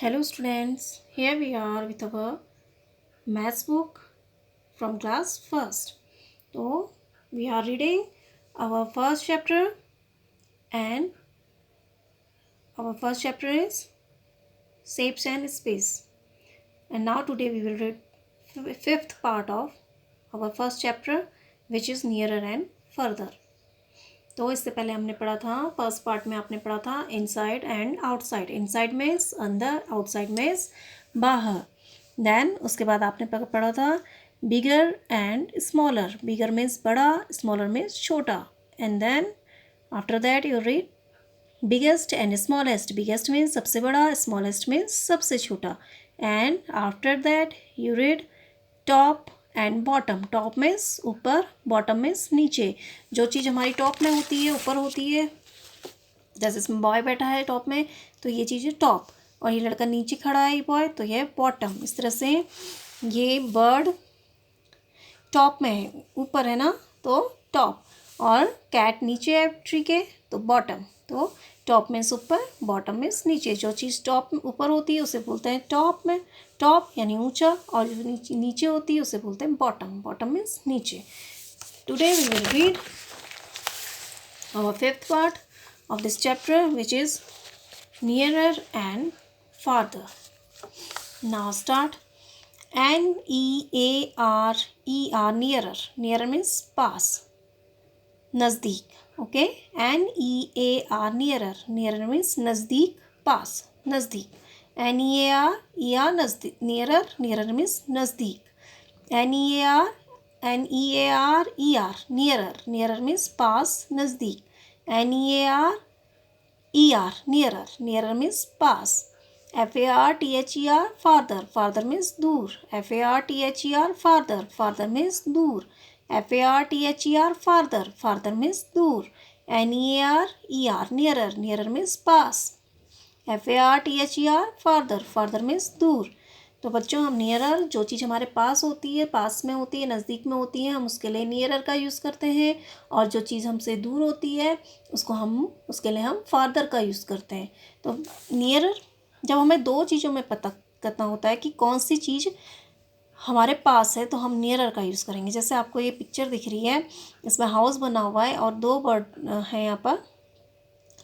Hello students, here we are with our maths book from class first. So we are reading our first chapter and our first chapter is shapes and space. And now today we will read fifth part of our first chapter which is nearer and further. तो इससे पहले हमने पढ़ा था first part में आपने पढ़ा था inside and outside. Inside means अंदर, आउटसाइड मीन्स बाहर. देन उसके बाद आपने पढ़ा था bigger and smaller. Bigger means बड़ा, स्मॉलर मीन्स छोटा. And then after that you read biggest and smallest. Biggest means सबसे बड़ा, स्मॉलेस्ट मीन्स सबसे छोटा. And after that you read top and bottom. Top means ऊपर, बॉटम मीन्स नीचे. जो चीज़ हमारी टॉप में होती है, ऊपर होती है, जैसे इसमें बॉय बैठा है टॉप में तो ये चीज़ है टॉप, और ये लड़का नीचे खड़ा है ये बॉय तो ये बॉटम. इस तरह से ये बर्ड टॉप में है, ऊपर है ना तो टॉप, और कैट नीचे है ट्री के तो बॉटम. तो टॉप मीन्स ऊपर, बॉटम मीन्स नीचे. जो चीज़ टॉप ऊपर होती है उसे बोलते हैं टॉप में, टॉप यानी ऊंचा, और जो नीचे होती है उसे बोलते हैं बॉटम. बॉटम मीन्स नीचे. Today we will read our fifth part of this chapter which is nearer and farther. Now start. Nearer. Nearer means pass, नज़दीक. Okay, nearer. Nearer means नज़दीक, पास, नज़दीक. near नज़दीक. Nearer means नज़दीक. near nearer means पास, नज़दीक. nearer means पास. farther means दूर. farther means दूर. farther means दूर. nearer means पास. farther means दूर. तो बच्चों हम नियरर, जो चीज़ हमारे पास होती है, पास में होती है, नज़दीक में होती है, हम उसके लिए नियरर का यूज़ करते हैं. और जो चीज़ हमसे दूर होती है उसके लिए हम फार्दर का यूज़ करते हैं. तो नियरर जब हमें दो चीज़ों में पता करना होता है कि कौन सी चीज़ हमारे पास है तो हम नियरर का यूज़ करेंगे. जैसे आपको ये पिक्चर दिख रही है, इसमें हाउस बना हुआ है और दो बर्ड हैं यहाँ पर.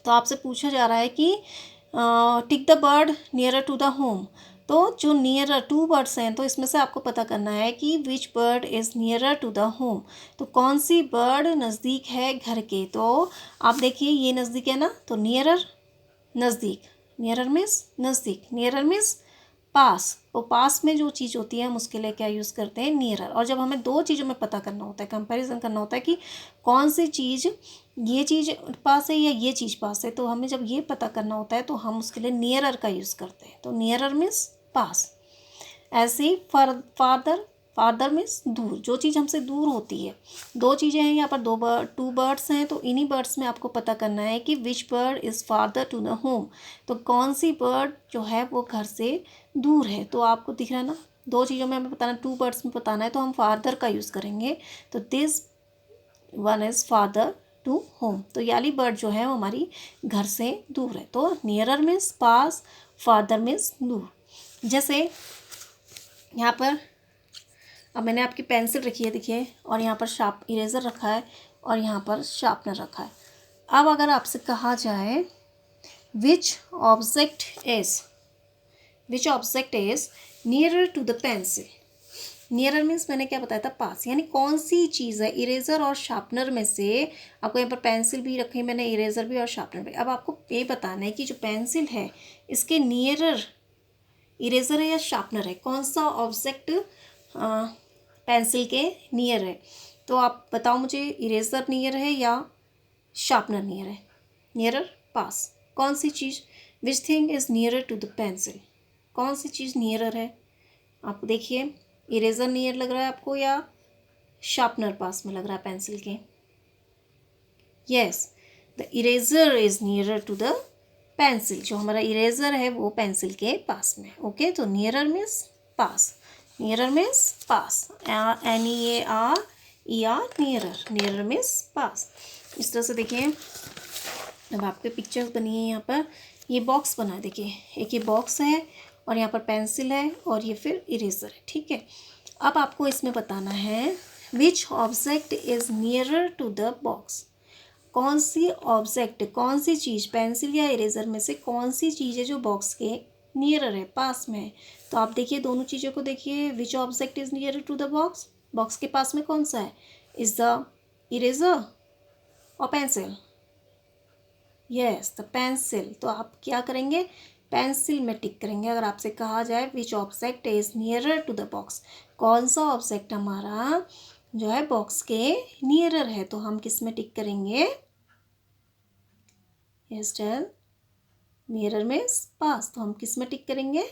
तो आपसे पूछा जा रहा है कि tick the bird nearer to the home. तो जो नियरर टू बर्ड्स हैं तो इसमें से आपको पता करना है कि which bird is nearer to the home. तो कौन सी बर्ड नज़दीक है घर के. तो आप देखिए ये नज़दीक है ना, तो नियरर नज़दीक. नियरर मीन्स नज़दीक. नियरर मीन्स पास. तो पास में जो चीज़ होती है हम उसके लिए क्या यूज़ करते हैं, नियरर. और जब हमें दो चीज़ों में पता करना होता है, कंपैरिजन करना होता है कि कौन सी चीज़, ये चीज़ पास है या ये चीज़ पास है, तो हमें जब ये पता करना होता है तो हम उसके लिए नियरर का यूज़ करते हैं. तो नियरर मीन्स पास. ऐसे ही फार्दर मीन्स दूर. जो चीज़ हमसे दूर होती है, दो चीज़ें हैं यहाँ पर, टू बर्ड्स हैं, तो इन्हीं बर्ड्स में आपको पता करना है कि which bird is farther to the home. तो कौन सी बर्ड जो है वो घर से दूर है. तो आपको दिख रहा है ना, दो चीज़ों में हमें बताना, टू बर्ड्स में बताना है तो हम फार्दर का यूज़ करेंगे. तो this one is farther to home. तो याली बर्ड जो है वो हमारी घर से दूर है. तो नियरर मीन्स पास, फार्दर मीन्स दूर. जैसे यहाँ पर अब मैंने आपकी पेंसिल रखी है देखिए, और यहाँ पर शार्प इरेज़र रखा है, और यहाँ पर शार्पनर रखा है. अब अगर आपसे कहा जाए which object is nearer to the pencil. Nearer means मैंने क्या बताया था, पास. यानी कौन सी चीज़ है इरेज़र और शार्पनर में से. आपको यहाँ पर पेंसिल भी रखी मैंने, इरेज़र भी और शार्पनर भी. अब आपको ये बताना है कि जो पेंसिल है इसके नियरर इरेज़र है या शार्पनर है. कौन सा ऑब्जेक्ट पेंसिल के नियर है. तो आप बताओ मुझे, इरेज़र नियर है या शार्पनर नियर है. नियरर पास. कौन सी चीज़, which thing is nearer to the pencil. कौन सी चीज़ नियरर है. आप देखिए, इरेज़र नियर लग रहा है आपको या शार्पनर पास में लग रहा है पेंसिल के. Yes, the eraser is nearer to the pencil. जो हमारा इरेज़र है वो पेंसिल के पास में. ओके, तो नियरर मीन्स पास. नियरर मीन्स पास. NEARER. नियरर. नियरर मीन्स पास. इस तरह से देखिए, अब आपके पिक्चर्स बनी है यहाँ पर, ये बॉक्स बना है, देखिए एक ये बॉक्स है और यहाँ पर पेंसिल है और ये फिर इरेज़र है, ठीक है। अब आपको इसमें बताना है which object is nearer to the box. कौन सी ऑब्जेक्ट, कौन सी चीज़ पेंसिल या इरेज़र में से कौन सी चीज़ है जो बॉक्स के नियरर है, पास में है। तो आप देखिए दोनों चीज़ों को देखिए, which object is nearer to the box, box के पास में कौन सा है, इज़ द इरेज़र और पेंसिल, यस द पेंसिल। तो आप क्या करेंगे, पेंसिल में टिक करेंगे। अगर आपसे कहा जाए which object is nearer to the box, कौन सा ऑब्जेक्ट हमारा जो है बॉक्स के नियरर है, तो हम किस में टिक करेंगे, यस टेल, नियरर में पास, तो हम किस में टिक करेंगे,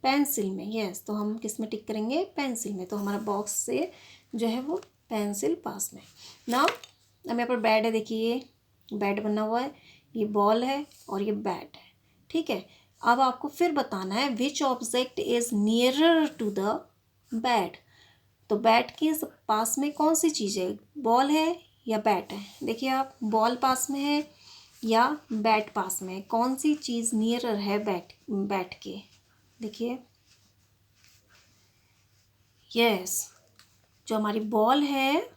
पेंसिल में, यस तो हम किस में टिक करेंगे, पेंसिल में। तो हमारा बॉक्स से जो है वो पेंसिल पास में। नाउ अब यहाँ पर बेड है, देखिए बेड बना हुआ है, ये बॉल है और ये बैट है, ठीक है। अब आपको फिर बताना है which object is nearer to the bat. तो बैट के पास में कौन सी चीज़ है, बॉल है या बैट है। देखिए आप, बॉल पास में है या बैट पास में है, कौन सी चीज़ नियरर है बैट, बैट के, देखिए यस जो हमारी बॉल है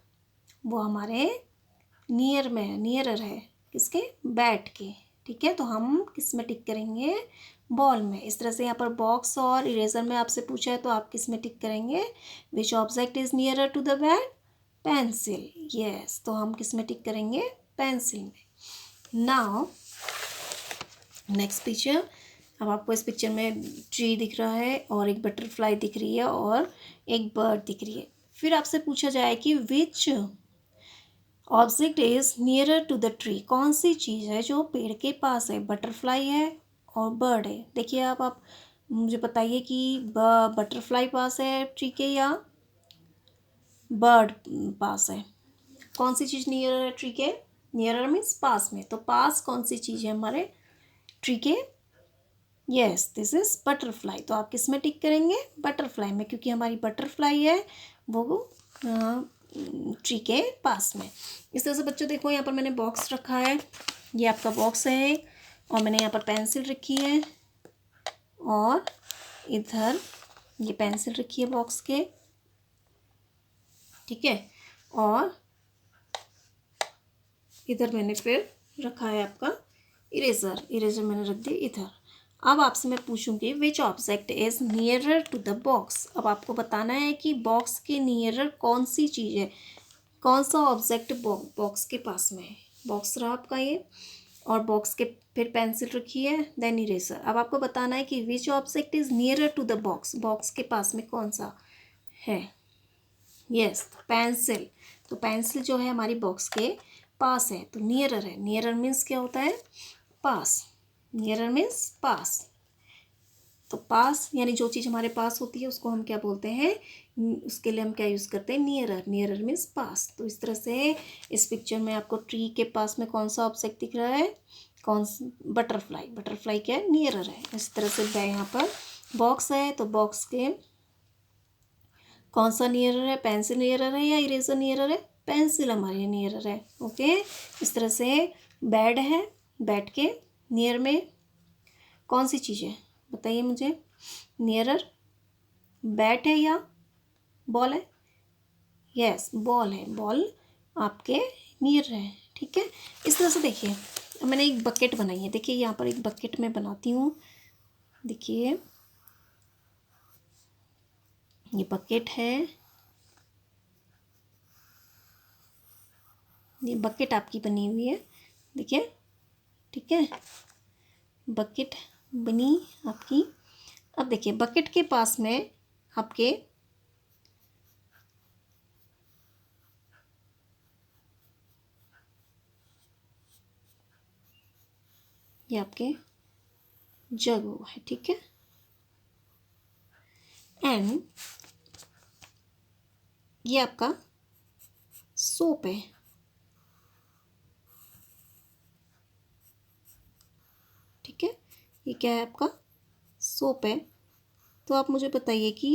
वो हमारे नियर में है, नियरर है किसके, बैट के, ठीक है। तो हम किस में टिक करेंगे, बॉल में। इस तरह से यहाँ पर बॉक्स और इरेजर में आपसे पूछा है तो आप किस में टिक करेंगे, which object is nearer to the bat, pencil, yes तो हम किस में टिक करेंगे, पेंसिल में। नाउ नेक्स्ट पिक्चर, अब आपको इस पिक्चर में ट्री दिख रहा है और एक बटरफ्लाई दिख रही है और एक बर्ड दिख रही है। फिर आपसे पूछा जाए कि which object is nearer to the tree, कौन सी चीज़ है जो पेड़ के पास है, बटरफ्लाई है और बर्ड है। देखिए आप मुझे बताइए कि बटरफ्लाई पास है ट्री के या बर्ड पास है, कौन सी चीज़ नियरर है ट्री के, नियरर मीन्स पास में, तो पास कौन सी चीज़ है हमारे ट्री के, यस दिस इज बटरफ्लाई। तो आप किस में टिक करेंगे, बटरफ्लाई में, क्योंकि हमारी बटरफ्लाई है वो ट्री के पास में। इस तरह से बच्चों देखो यहाँ पर मैंने बॉक्स रखा है, ये आपका बॉक्स है और मैंने यहाँ पर पेंसिल रखी है और इधर ये पेंसिल रखी है बॉक्स के, ठीक है। और इधर मैंने फिर रखा है आपका इरेज़र, इरेज़र मैंने रख दिया इधर। अब आपसे मैं पूछूंगी which object is nearer to the box. अब आपको बताना है कि बॉक्स के नियरर कौन सी चीज़ है, कौन सा ऑब्जेक्ट बॉक्स के पास में है। बॉक्स रहा आपका ये और बॉक्स के फिर पेंसिल रखी है देन इरेज़र। अब आपको बताना है कि which object is nearer to the box, box के पास में कौन सा है, यस पेंसिल। तो पेंसिल जो है हमारी बॉक्स के पास है, तो नियरर है, नियरर मीन्स क्या होता है, पास, नियरर मीन्स पास। तो पास यानी जो चीज़ हमारे पास होती है उसको हम क्या बोलते हैं, उसके लिए हम क्या यूज़ करते हैं, नियरर, नियरर मीन्स पास। तो इस तरह से इस पिक्चर में आपको ट्री के पास में कौन सा ऑब्जेक्ट दिख रहा है, कौन सा, बटरफ्लाई, बटरफ्लाई क्या है, नियरर है। इस तरह से यहाँ पर बॉक्स है तो बॉक्स के कौन सा नियरर है, पेंसिल नियरर है या इरेजर नियरर है, पेंसिल हमारी नियरर है, ओके। इस तरह से बेड है, बेड के नियर में कौन सी चीज़ है बताइए मुझे, नियरर बैट है या बॉल है, यस बॉल है, बॉल आपके नियर है, ठीक है। इस तरह से देखिए अब मैंने एक बकेट बनाई है, देखिए यहाँ पर एक बकेट में बनाती हूँ, देखिए ये बकेट है, ये बकेट आपकी बनी हुई है, देखिए ठीक है, बकेट बनी आपकी। अब देखिए बकेट के पास में आपके ये आपके जग हुआ है, ठीक है। एंड ये आपका सोप है, ठीक है, ये क्या है आपका सोप है। तो आप मुझे बताइए कि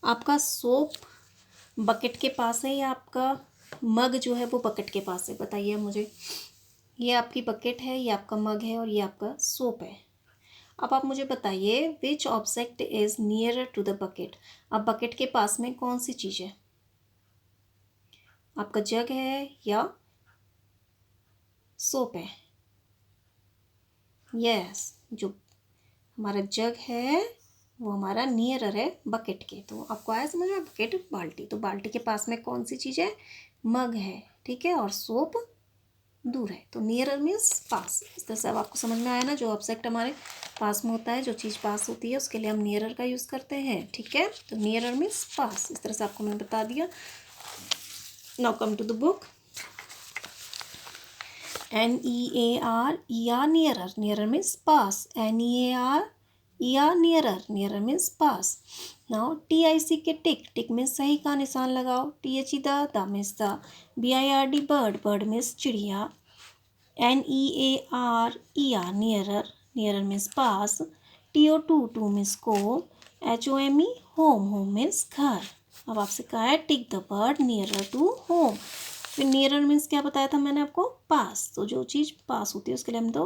आपका सोप बकेट के पास है या आपका मग जो है वो बकेट के पास है, बताइए मुझे। ये आपकी बकेट है, ये आपका मग है और ये आपका सोप है। अब आप मुझे बताइए which object is nearer to the bucket. अब बकेट के पास में कौन सी चीज़ है? आपका जग है या सोप है? यस, जो हमारा जग है वो हमारा नियरर है बकेट के। तो आपको आया समझ में? बकेट बाल्टी, तो बाल्टी के पास में कौन सी चीज़ है? मग है, ठीक है, और सोप दूर है। तो नियरर मीन्स पास। इस तरह से अब आपको समझ में आया ना, जो ऑब्जेक्ट हमारे पास में होता है, जो चीज़ पास होती है, उसके लिए हम नियरर का यूज़ करते हैं, ठीक है। तो नियरर मीन्स पास। इस तरह से आपको मैंने बता दिया। Now come to the book. NEAR nearer, nearer means pass. NEAR nearer, nearer means pass. Now TIC tick, tick means सही का निशान लगाओ। THE the means the। BIRD bird, bird means चिड़िया। NEARER nearer, nearer means pass. TO2 means को। HOME home, home means घर। अब आपसे कहा है tick the bird nearer to home. फिर नियरर मीन्स क्या बताया था मैंने आपको? पास। तो जो चीज़ पास होती है उसके लिए हम तो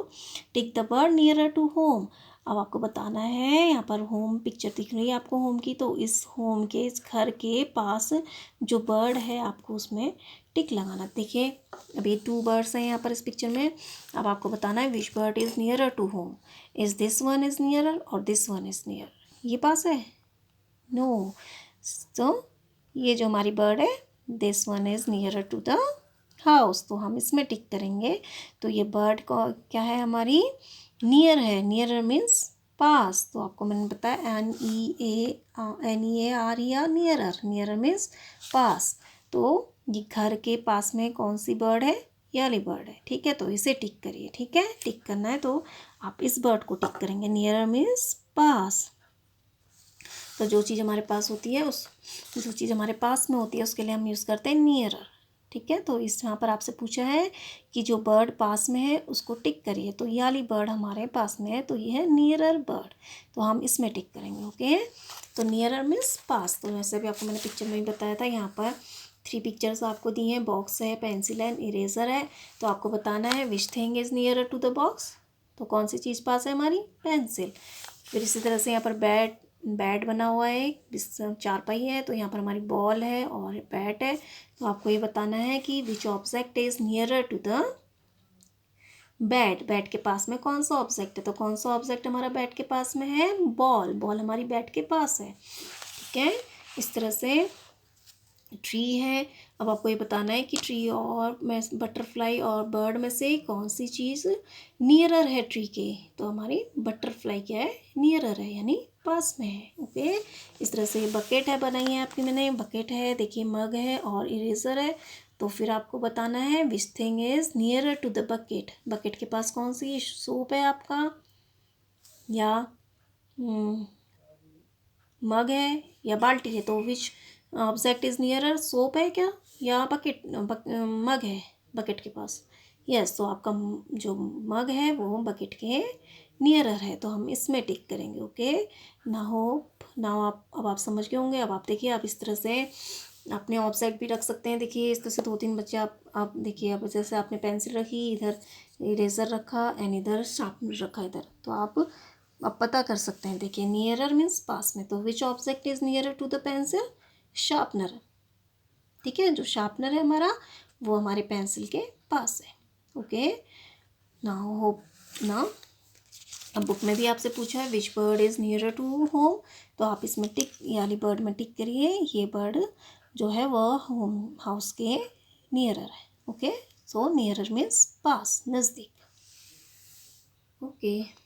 tick the bird nearer to home. अब आपको बताना है, यहाँ पर होम पिक्चर दिख रही है आपको होम की, तो इस होम के, इस घर के पास जो बर्ड है आपको उसमें टिक लगाना। देखिए अभी 2 बर्ड्स हैं यहाँ पर इस पिक्चर में। अब आपको बताना है which bird is nearer to home. Is this one is nearer और दिस वन इज़ नियर। ये पास है? नो। तो ये जो हमारी बर्ड है, this one is nearer to the house, तो हम इसमें टिक करेंगे। तो ये बर्ड को क्या है हमारी? नियर है। नियरर मीन्स पास। तो आपको मैंने बताया NEARER नियरर, नियरर मीन्स पास। तो ये घर के पास में कौन सी बर्ड है? ये वाली बर्ड है, ठीक है। तो इसे टिक करिए, ठीक है। टिक करना है तो आप इस बर्ड को टिक करेंगे। नियरर मीन्स पास। तो जो चीज़ हमारे पास होती है, जो चीज़ हमारे पास में होती है उसके लिए हम यूज़ करते हैं नियरर, ठीक है। तो इस यहाँ पर आपसे पूछा है कि जो बर्ड पास में है उसको टिक करिए। तो ये वाली बर्ड हमारे पास में है, तो ये है नियरर बर्ड, तो हम इसमें टिक करेंगे, ओके। तो नियरर मीन्स पास। तो वैसे भी आपको मैंने पिक्चर में ही बताया था। यहाँ पर 3 पिक्चर्स आपको दी हैं, बॉक्स है, पेंसिल है, इरेज़र है। तो आपको बताना है which thing is nearer to the box. तो कौन सी चीज़ पास है हमारी? पेंसिल। फिर इसी तरह से यहाँ पर बैट बना हुआ है, 4 है, तो यहाँ पर हमारी बॉल है और बैट है। तो आपको ये बताना है कि which object is nearer to the bat. Bat के पास में कौन सा ऑब्जेक्ट है? तो कौन सा ऑब्जेक्ट हमारा बैट के पास में है? बॉल। बॉल हमारी बैट के पास है, ठीक है। इस तरह से ट्री है। अब आपको ये बताना है कि ट्री और में बटरफ्लाई और बर्ड में से कौन सी चीज़ नियरर है ट्री के। तो हमारी बटरफ्लाई क्या है? नियरर है, यानी पास में है, ओके। इस तरह से बकेट है, बनाई है आपकी मैंने। बकेट है, देखिए मग है और इरेज़र है। तो फिर आपको बताना है which thing is nearer to the bucket. Bucket के पास कौन सी सोप है आपका, या मग है, या बाल्टी है। तो which object is nearer? Soap है क्या, या बकेट? मग है बकेट के पास। यस, तो आपका जो मग है वो बकेट के नियरर है, तो हम इसमें टिक करेंगे, ओके। ना आप अब आप समझ गए होंगे। अब आप देखिए, आप इस तरह से अपने ऑब्जेक्ट भी रख सकते हैं। देखिए इस तरह से 2-3 बच्चे आप देखिए, अब जैसे आपने पेंसिल रखी, इधर इरेज़र रखा एंड इधर शार्पनर रखा इधर, तो आप पता कर सकते हैं। देखिए नियरर मीन्स पास में, तो which object is nearer to the pencil? Sharpener, ठीक है। जो शार्पनर है हमारा वो हमारे पेंसिल के पास है, ओके। नाउ होप ना, अब बुक में भी आपसे पूछा है which bird is nearer to home. तो आप इसमें टिक, याली बर्ड में टिक करिए। ये बर्ड जो है वह होम हाउस के नियरर है, ओके। सो नियरर मीन्स पास, नज़दीक, ओके।